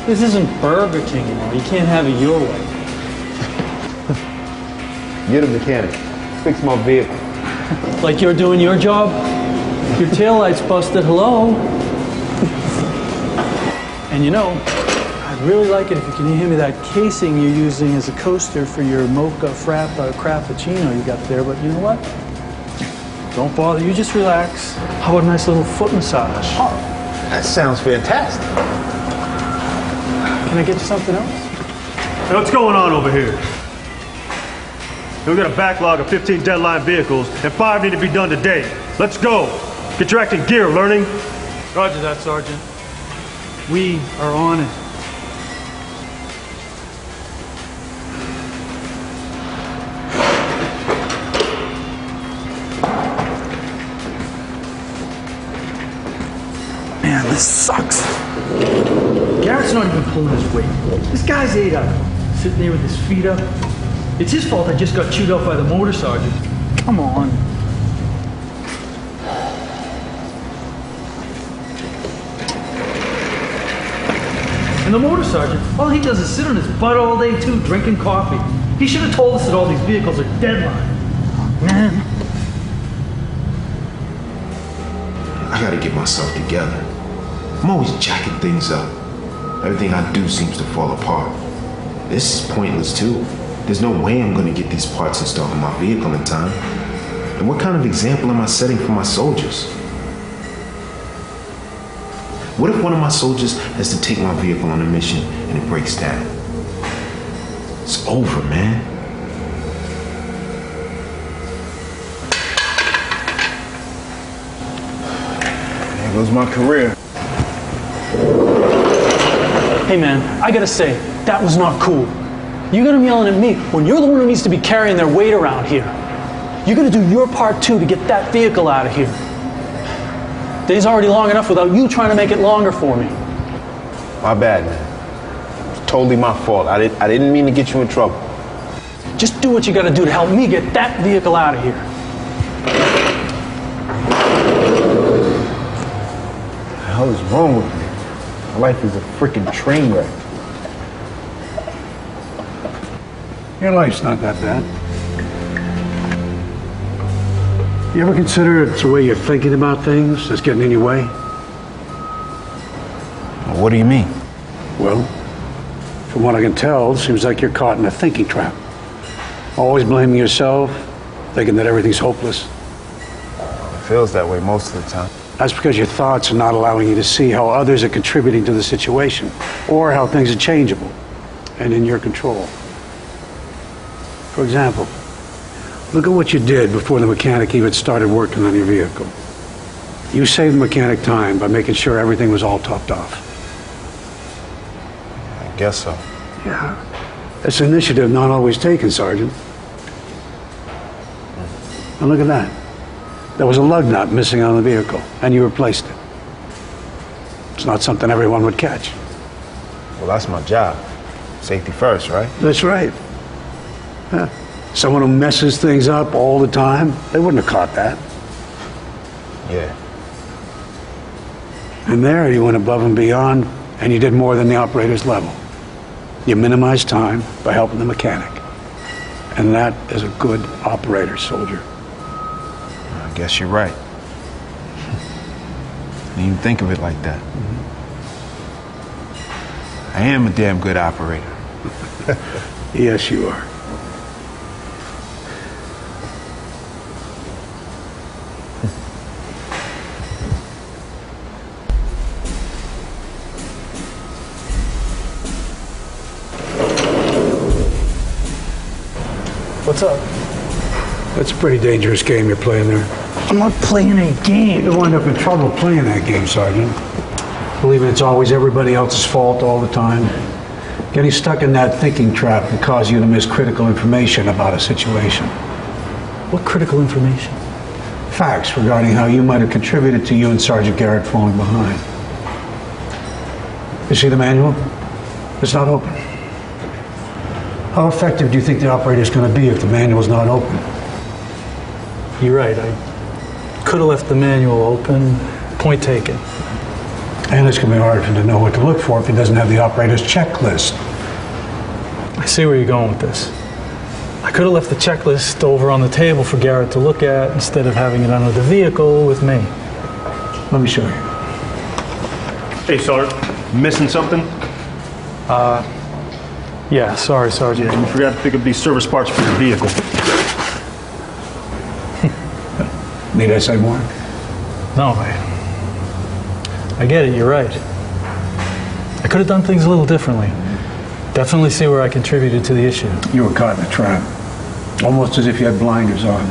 This isn't Burger King anymore. You can't have it your way. You're the mechanic. Fix my vehicle. Like you're doing your job? Your taillight's busted, hello? And you know, I'd really like it if you can hand me that casing you're using as a coaster for your mocha frappuccino you got there, but you know what? Don't bother, you just relax. How about a nice little foot massage? Oh, that sounds fantastic. Can I get you something else? Hey, what's going on over here? We've got a backlog of 15 deadline vehicles, and 5 need to be done today. Let's go. Get your acting gear, learning. Roger that, Sergeant. We are on it. Man, this sucks. Garrett's not even pulling his weight. This guy's ate up, sitting there with his feet up. It's his fault I just got chewed out by the motor sergeant. Come on. And the motor sergeant, all he does is sit on his butt all day too, drinking coffee. He should have told us that all these vehicles are deadline. Man. I gotta get myself together. I'm always jacking things up. Everything I do seems to fall apart. This is pointless too. There's no way I'm gonna get these parts installed in my vehicle in time. And what kind of example am I setting for my soldiers? What if one of my soldiers has to take my vehicle on a mission and it breaks down? It's over, man. There goes my career. Hey man, I gotta say, that was not cool. You got him yelling at me when you're the one who needs to be carrying their weight around here. You gotta do your part too to get that vehicle out of here. Day's already long enough without you trying to make it longer for me. My bad, man. It's totally my fault. I didn't mean to get you in trouble. Just do what you gotta do to help me get that vehicle out of here. What the hell is wrong with me? My life is a freaking train wreck. Your life's not that bad. You ever consider it's the way you're thinking about things that's getting in your way? What do you mean? Well, from what I can tell, it seems like you're caught in a thinking trap. Always blaming yourself, thinking that everything's hopeless. It feels that way most of the time. That's because your thoughts are not allowing you to see how others are contributing to the situation, or how things are changeable and in your control. For example, look at what you did before the mechanic even started working on your vehicle. You saved the mechanic time by making sure everything was all topped off. I guess so. Yeah. That's initiative not always taken, Sergeant. And look at that. There was a lug nut missing on the vehicle, and you replaced it. It's not something everyone would catch. Well, that's my job. Safety first, right? That's right. Yeah. Someone who messes things up all the time, they wouldn't have caught that. Yeah. And there you went above and beyond, and you did more than the operator's level. You minimized time by helping the mechanic. And that is a good operator, soldier. I guess you're right. I didn't even think of it like that. I am a damn good operator. Yes, you are. What's up? That's a pretty dangerous game you're playing there. I'm not playing a game. You'll wind up in trouble playing that game, Sergeant. Believing it's always everybody else's fault all the time. Getting stuck in that thinking trap can cause you to miss critical information about a situation. What critical information? Facts regarding how you might have contributed to you and Sergeant Garrett falling behind. You see the manual? It's not open. How effective do you think the operator's going to be if the manual's not open? You're right. I could have left the manual open. Point taken. And it's going to be hard for him to know what to look for if he doesn't have the operator's checklist. I see where you're going with this. I could have left the checklist over on the table for Garrett to look at instead of having it under the vehicle with me. Let me show you. Hey, Sergeant, missing something? Yeah, sorry, Sergeant. You forgot to pick up these service parts for your vehicle. Need I say more? No, I get it, you're right. I could have done things a little differently. Definitely see where I contributed to the issue. You were caught in a trap. Almost as if you had blinders on.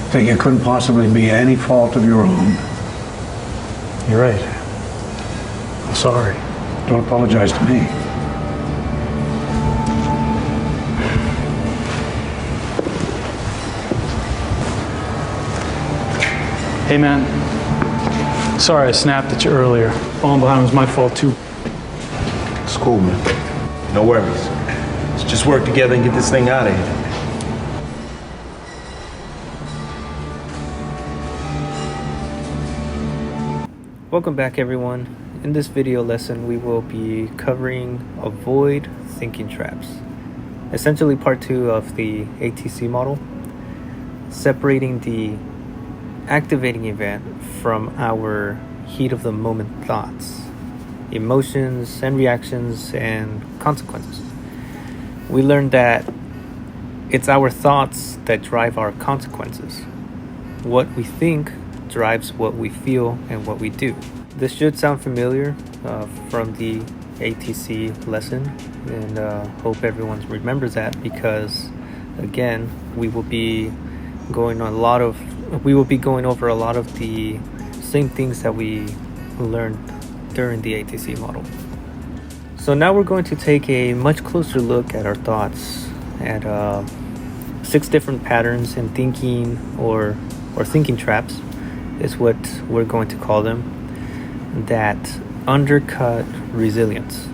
Think it couldn't possibly be any fault of your own. You're right. I'm sorry. Don't apologize to me. Hey, man. Sorry I snapped at you earlier. Falling behind was my fault, too. It's cool, man. No worries. Let's just work together and get this thing out of here. Welcome back, everyone. In this video lesson, we will be covering avoid thinking traps. Essentially part 2 of the ATC model, separating the activating event from our heat of the moment thoughts, emotions and reactions and consequences. We learned that it's our thoughts that drive our consequences. What we think drives what we feel and what we do. This should sound familiar from the ATC lesson, and hope everyone remembers that, because again, we will be going over a lot of the same things that we learned during the ATC model. So now we're going to take a much closer look at our thoughts, at 6 different patterns in thinking, or thinking traps is what we're going to call them, that undercut resilience.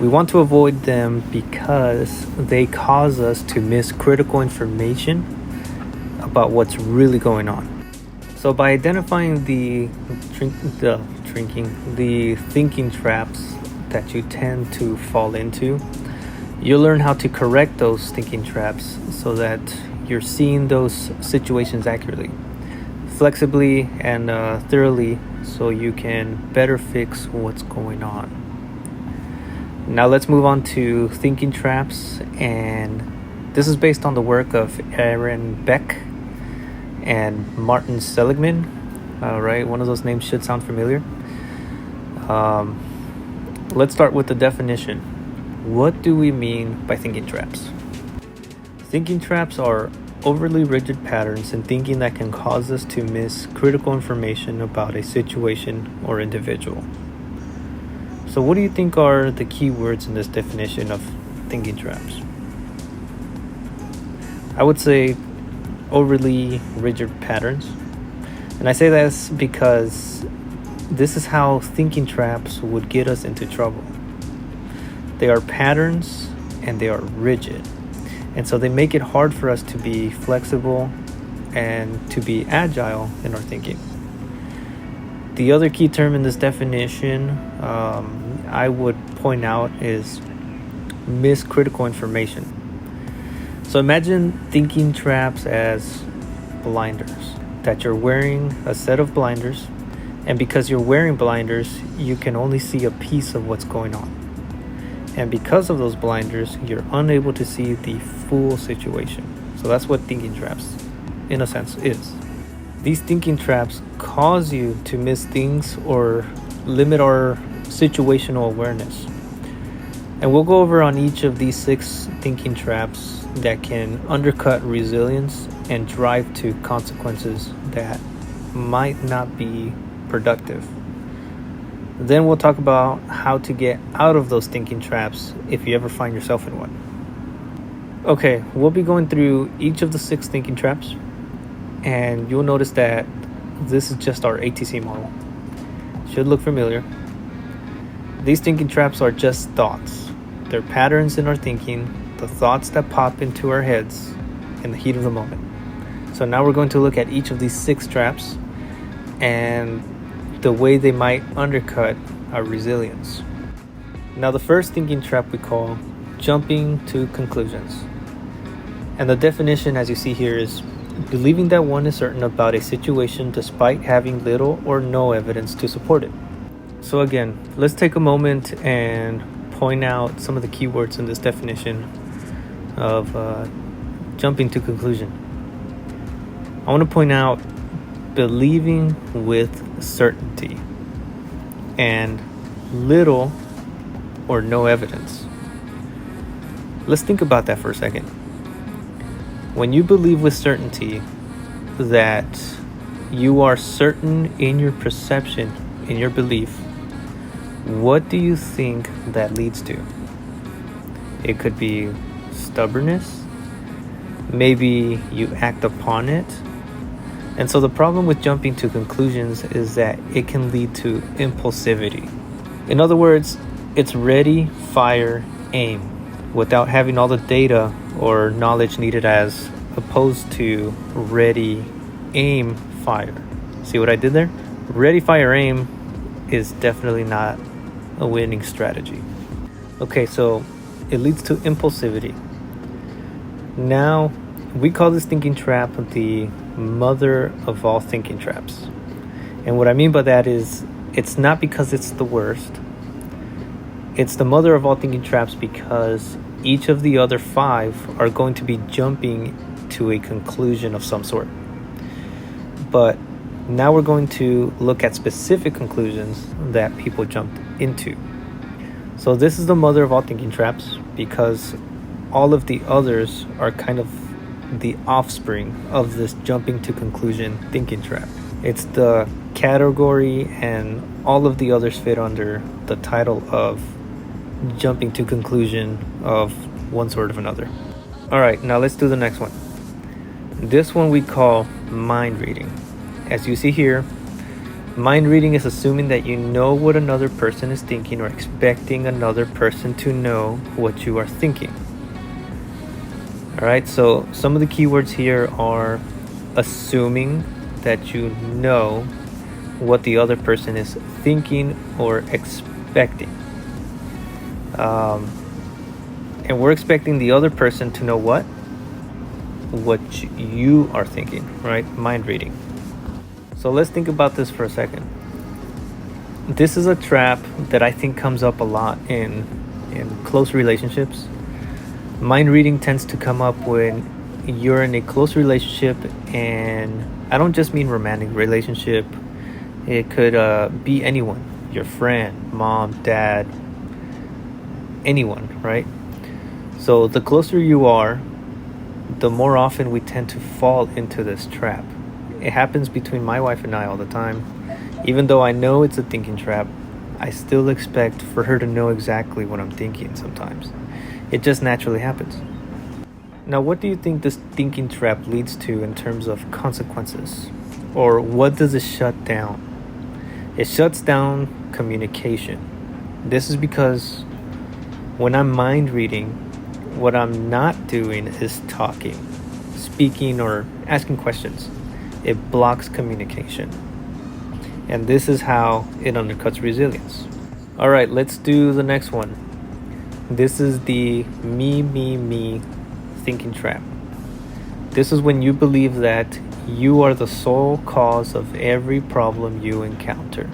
We want to avoid them because they cause us to miss critical information about what's really going on. So by identifying the thinking traps that you tend to fall into, you'll learn how to correct those thinking traps so that you're seeing those situations accurately, flexibly, and thoroughly, so you can better fix what's going on. Now let's move on to thinking traps, and this is based on the work of Aaron Beck and Martin Seligman. Right, one of those names should sound familiar. Let's start with the definition. What do we mean by thinking traps? Thinking traps are overly rigid patterns in thinking that can cause us to miss critical information about a situation or individual. So what do you think are the key words in this definition of thinking traps? I would say overly rigid patterns. And I say this because this is how thinking traps would get us into trouble. They are patterns and they are rigid. And so they make it hard for us to be flexible and to be agile in our thinking. The other key term in this definition I would point out is miss critical information. So imagine thinking traps as blinders, that you're wearing a set of blinders, and because you're wearing blinders, you can only see a piece of what's going on. And because of those blinders, you're unable to see the full situation. So that's what thinking traps, in a sense, is. These thinking traps cause you to miss things or limit our situational awareness. And we'll go over on each of these 6 thinking traps that can undercut resilience and drive to consequences that might not be productive. Then we'll talk about how to get out of those thinking traps if you ever find yourself in one. Okay, we'll be going through each of the 6 thinking traps, and you'll notice that this is just our ATC model. Should look familiar. These thinking traps are just thoughts. They're patterns in our thinking, the thoughts that pop into our heads in the heat of the moment. So now we're going to look at each of these 6 traps and the way they might undercut our resilience. Now, the first thinking trap we call jumping to conclusions. And the definition, as you see here, is believing that one is certain about a situation despite having little or no evidence to support it. So again, let's take a moment and point out some of the keywords in this definition of jumping to conclusion. I want to point out believing with certainty and little or no evidence. Let's think about that for a second. When you believe with certainty that you are certain in your perception, in your belief, what do you think that leads to? It could be stubbornness. Maybe you act upon it. And so the problem with jumping to conclusions is that it can lead to impulsivity. In other words, it's ready, fire, aim, without having all the data or knowledge needed, as opposed to ready, aim, fire. See what I did there? Ready, fire, aim is definitely not a winning strategy. Okay, so it leads to impulsivity. Now, we call this thinking trap the mother of all thinking traps. And what I mean by that is, it's not because it's the worst. It's the mother of all thinking traps because each of the other 5 are going to be jumping to a conclusion of some sort. But now we're going to look at specific conclusions that people jumped into. So this is the mother of all thinking traps because all of the others are kind of the offspring of this jumping to conclusion thinking trap. It's the category, and all of the others fit under the title of jumping to conclusion of one sort of another. All right, now let's do the next one. This one we call mind reading. As you see here, mind reading is assuming that you know what another person is thinking or expecting another person to know what you are thinking. All right, so some of the keywords here are assuming that you know what the other person is thinking or expecting. And we're expecting the other person to know what you are thinking, right? Mind reading. So let's think about this for a second. This is a trap that I think comes up a lot in close relationships. Mind reading tends to come up when you're in a close relationship, and I don't just mean romantic relationship. It could be anyone, your friend, mom, dad, anyone, right? So the closer you are, the more often we tend to fall into this trap. It happens between my wife and I all the time. Even though I know it's a thinking trap, I still expect for her to know exactly what I'm thinking sometimes. It just naturally happens. Now, what do you think this thinking trap leads to in terms of consequences? Or what does it shut down? It shuts down communication. This is because when I'm mind reading, what I'm not doing is talking, speaking, or asking questions. It blocks communication. And this is how it undercuts resilience. All right, let's do the next one. This is the me thinking trap. This is when you believe that you are the sole cause of every problem you encounter.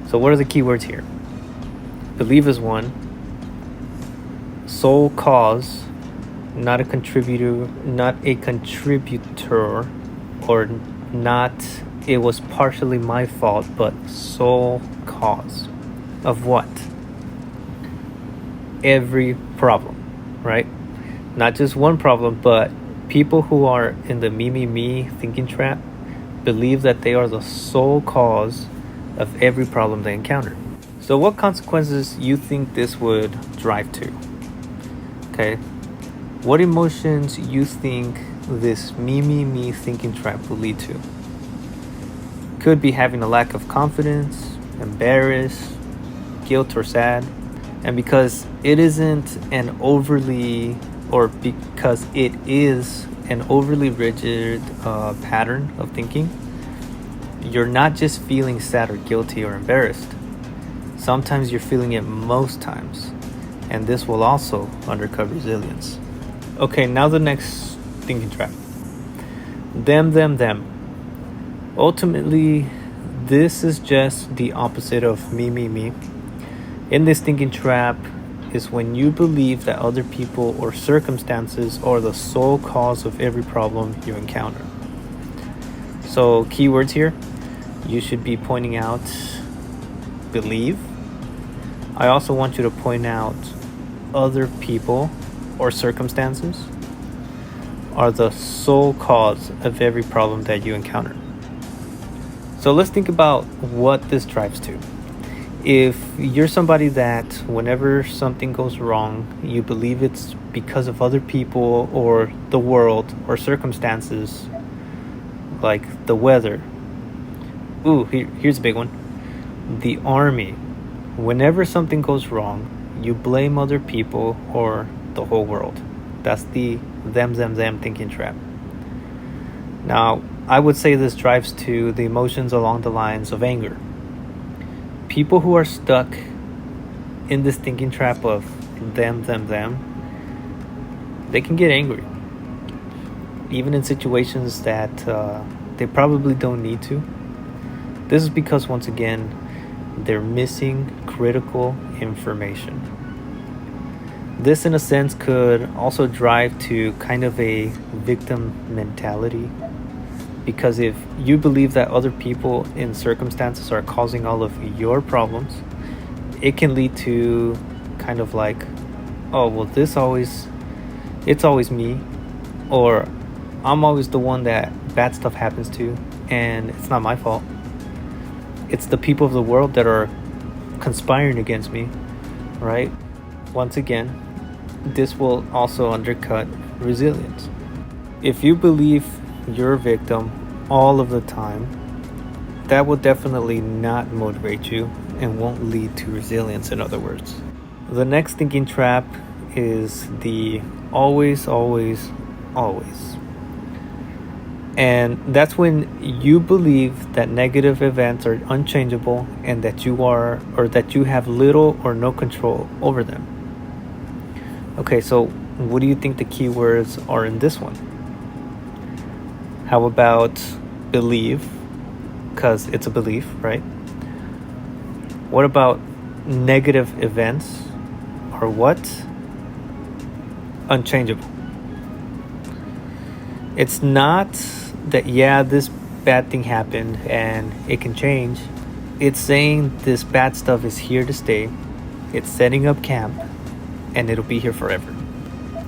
So what are the keywords here? Believe is one. Sole cause, not a contributor, or not it was partially my fault, but sole cause of what? Every problem, right? Not just one problem, but people who are in the me thinking trap believe that they are the sole cause of every problem they encounter. So what consequences you think this would drive to? Okay, what emotions you think this me thinking trap will lead to? Could be having a lack of confidence, embarrassed, guilt, or sad. And because it isn't an overly, or because it is an overly rigid pattern of thinking, You're not just feeling sad or guilty or embarrassed. Sometimes you're feeling it most times, and this will also undercut resilience. Okay, now the next thinking trap. Them. Ultimately, this is just the opposite of me. In this thinking trap is when you believe that other people or circumstances are the sole cause of every problem you encounter. So, keywords here, you should be pointing out believe. I also want you to point out other people or circumstances are the sole cause of every problem that you encounter. So let's think about what this drives to. If you're somebody that whenever something goes wrong, you believe it's because of other people or the world or circumstances like the weather. Here's a big one. The army. Whenever something goes wrong, you blame other people or the whole world. That's the them thinking trap. Now, I would say this drives to the emotions along the lines of anger. People who are stuck in this thinking trap of them, they can get angry. Even in situations that they probably don't need to. This is because, once again, they're missing critical information. This, in a sense, could also drive to kind of a victim mentality. Because if you believe that other people in circumstances are causing all of your problems, it can lead to kind of like, oh, well, it's always me, or I'm always the one that bad stuff happens to, and it's not my fault. It's the people of the world that are conspiring against me, right? Once again, this will also undercut resilience. If you believe you're a victim all of the time, that will definitely not motivate you and won't lead to resilience, in other words. The next thinking trap is the always. And that's when you believe that negative events are unchangeable and that you have little or no control over them. Okay, so what do you think the keywords are in this one? How about believe? Because it's a belief, right? What about negative events? Or what? Unchangeable. It's not that, this bad thing happened and it can change. It's saying this bad stuff is here to stay. It's setting up camp and it'll be here forever.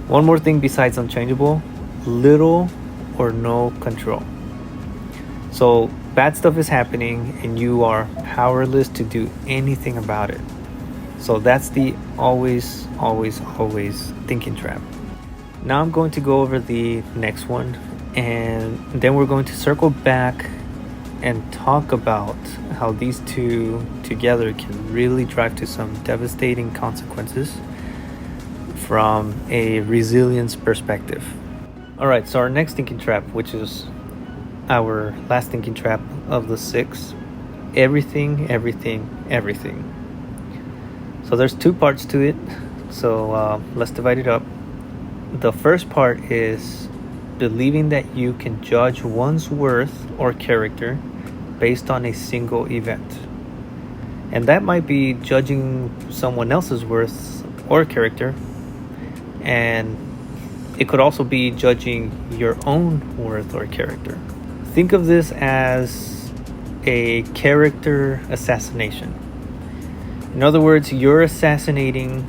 One more thing besides unchangeable, little or no control. So bad stuff is happening and you are powerless to do anything about it. So that's the always thinking trap. Now I'm going to go over the next one, and then we're going to circle back and talk about how these two together can really drive to some devastating consequences from a resilience perspective. All right, so our next thinking trap, which is our last thinking trap of the 6, everything. So there's 2 parts to it, so let's divide it up. The first part is believing that you can judge one's worth or character based on a single event. And that might be judging someone else's worth or character, and it could also be judging your own worth or character. Think of this as a character assassination. In other words, you're assassinating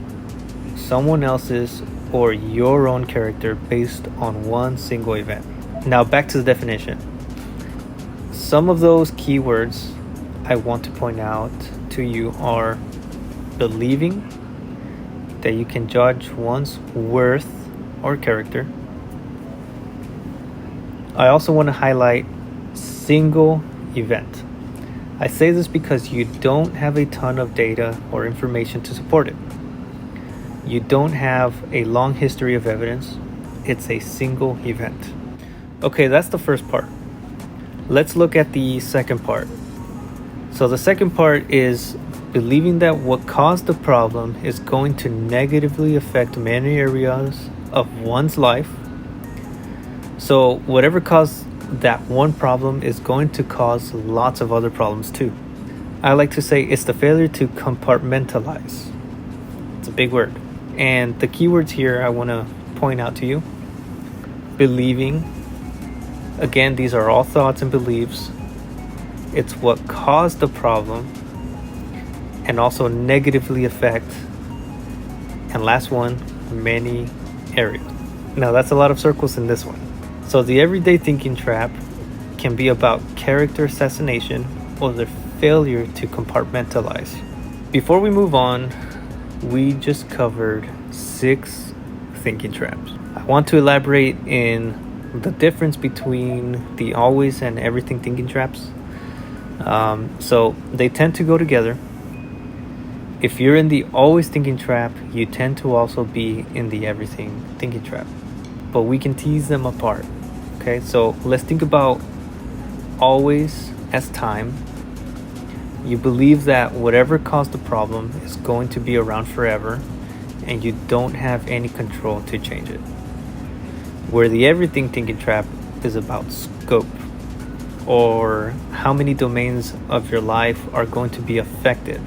someone else's or your own character based on one single event. Now back to the definition. Some of those keywords I want to point out to you are believing that you can judge one's worth or character. I also want to highlight single event. I say this because you don't have a ton of data or information to support it. You don't have a long history of evidence. It's a single event. Okay, that's the first part. Let's look at the second part. So the second part is believing that what caused the problem is going to negatively affect many areas of one's life. So whatever caused that one problem is going to cause lots of other problems too. I like to say it's the failure to compartmentalize. It's a big word. And the keywords here I want to point out to you. Believing. Again, these are all thoughts and beliefs. It's what caused the problem and also negatively affect. And last one, many areas. Now that's a lot of circles in this one. So the everyday thinking trap can be about character assassination or the failure to compartmentalize. Before we move on, we just covered 6 thinking traps. I want to elaborate in the difference between the always and everything thinking traps. So they tend to go together. If you're in the always thinking trap, you tend to also be in the everything thinking trap. But we can tease them apart. Okay, so let's think about always as time. You believe that whatever caused the problem is going to be around forever and you don't have any control to change it. Where the everything thinking trap is about scope, or how many domains of your life are going to be affected.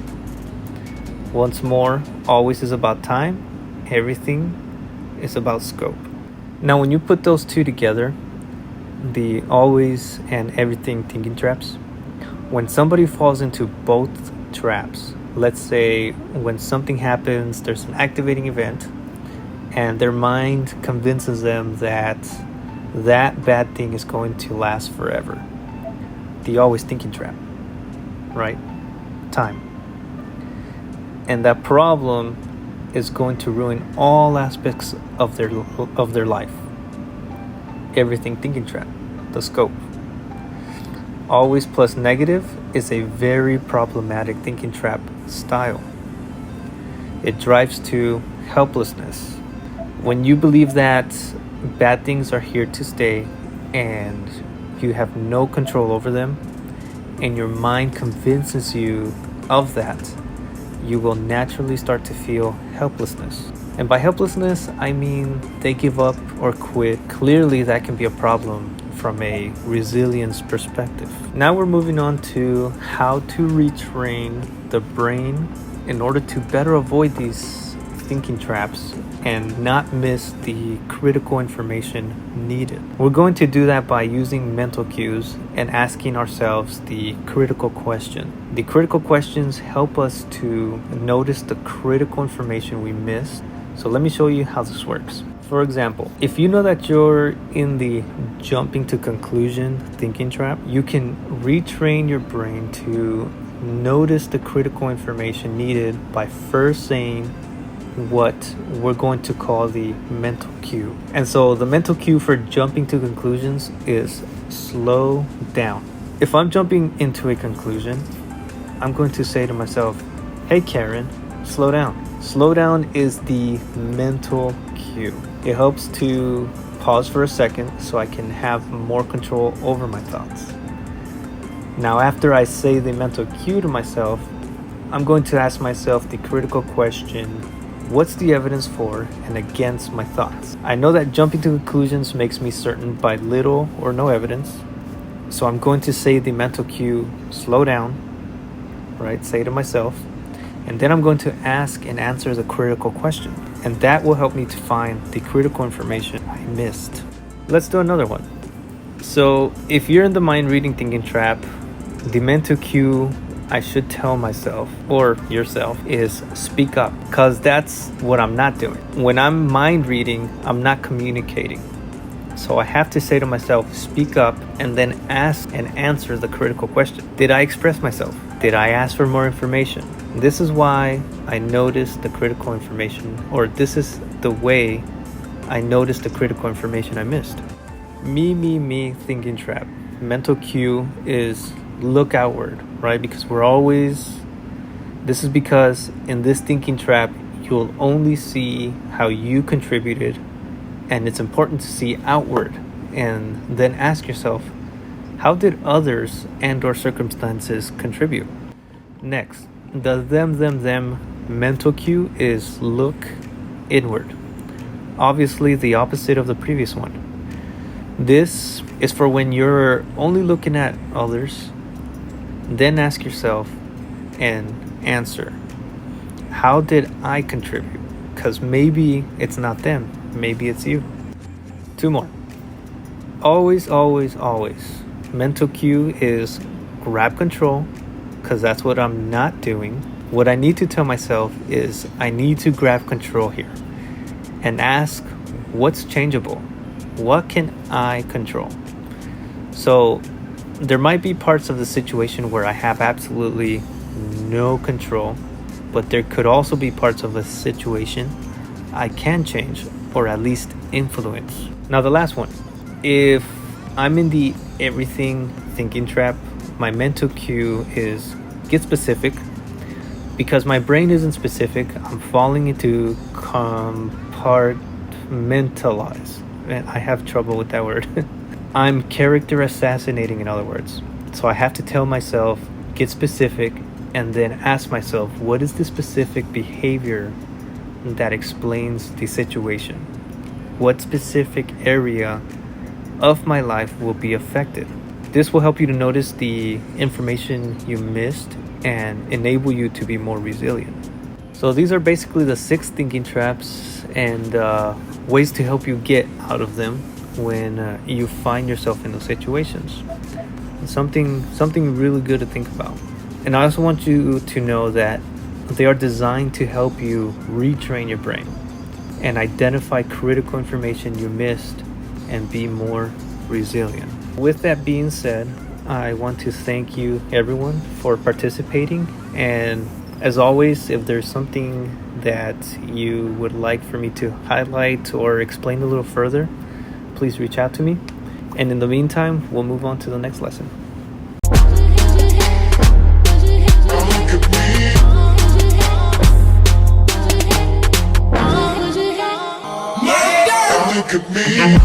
Once more, always is about time, everything is about scope. Now when you put those two together, the always and everything thinking traps, when somebody falls into both traps, let's say when something happens, there's an activating event, and their mind convinces them that that bad thing is going to last forever. The always thinking trap, right? Time. And that problem is going to ruin all aspects of their life. Everything thinking trap, the scope. Always plus negative is a very problematic thinking trap style. It drives to helplessness. When you believe that bad things are here to stay and you have no control over them, and your mind convinces you of that, you will naturally start to feel helplessness. And by helplessness, I mean they give up or quit. Clearly, that can be a problem from a resilience perspective. Now we're moving on to how to retrain the brain in order to better avoid these thinking traps and not miss the critical information needed. We're going to do that by using mental cues and asking ourselves the critical question. The critical questions help us to notice the critical information we missed. So let me show you how this works. For example, if you know that you're in the jumping to conclusion thinking trap, you can retrain your brain to notice the critical information needed by first saying what we're going to call the mental cue. And so the mental cue for jumping to conclusions is slow down. If I'm jumping into a conclusion, I'm going to say to myself, hey Karen, slow down. Slow down is the mental cue. It helps to pause for a second so I can have more control over my thoughts. Now after I say the mental cue to myself, I'm going to ask myself the critical question, what's the evidence for and against my thoughts? I know that jumping to conclusions makes me certain by little or no evidence. So I'm going to say the mental cue, slow down, right? Say to myself. And then I'm going to ask and answer the critical question. And that will help me to find the critical information I missed. Let's do another one. So if you're in the mind reading thinking trap, the mental cue I should tell myself or yourself is speak up, because that's what I'm not doing. When I'm mind reading, I'm not communicating. So I have to say to myself, speak up, and then ask and answer the critical question. Did I express myself? Did I ask for more information? This is why I notice the critical information, or this is the way I notice the critical information I missed. Me thinking trap. Mental cue is look outward, right? Because this is because in this thinking trap, you'll only see how you contributed, and it's important to see outward and then ask yourself, How did others and or circumstances contribute? Next, the them mental cue is look inward. Obviously the opposite of the previous one. This is for when you're only looking at others, then ask yourself and answer, how did I contribute? Because maybe it's not them, maybe it's you. 2 more. Always, mental cue is grab control, because that's what I'm not doing. What I need to tell myself is I need to grab control here and ask what's changeable. What can I control? So there might be parts of the situation where I have absolutely no control, but there could also be parts of a situation I can change or at least influence. Now the last one, if I'm in the everything thinking trap, my mental cue is get specific. Because my brain isn't specific, I'm falling into compartmentalize. Man, I have trouble with that word. I'm character assassinating, in other words. So I have to tell myself, get specific, and then ask myself, what is the specific behavior that explains the situation? What specific area of my life will be affected? This will help you to notice the information you missed and enable you to be more resilient. So these are basically the 6 thinking traps and ways to help you get out of them when you find yourself in those situations. Something really good to think about. And I also want you to know that they are designed to help you retrain your brain and identify critical information you missed and be more resilient. With that being said, I want to thank you everyone for participating, and as always, if there's something that you would like for me to highlight or explain a little further, please reach out to me. And in the meantime, we'll move on to the next lesson. Look at me.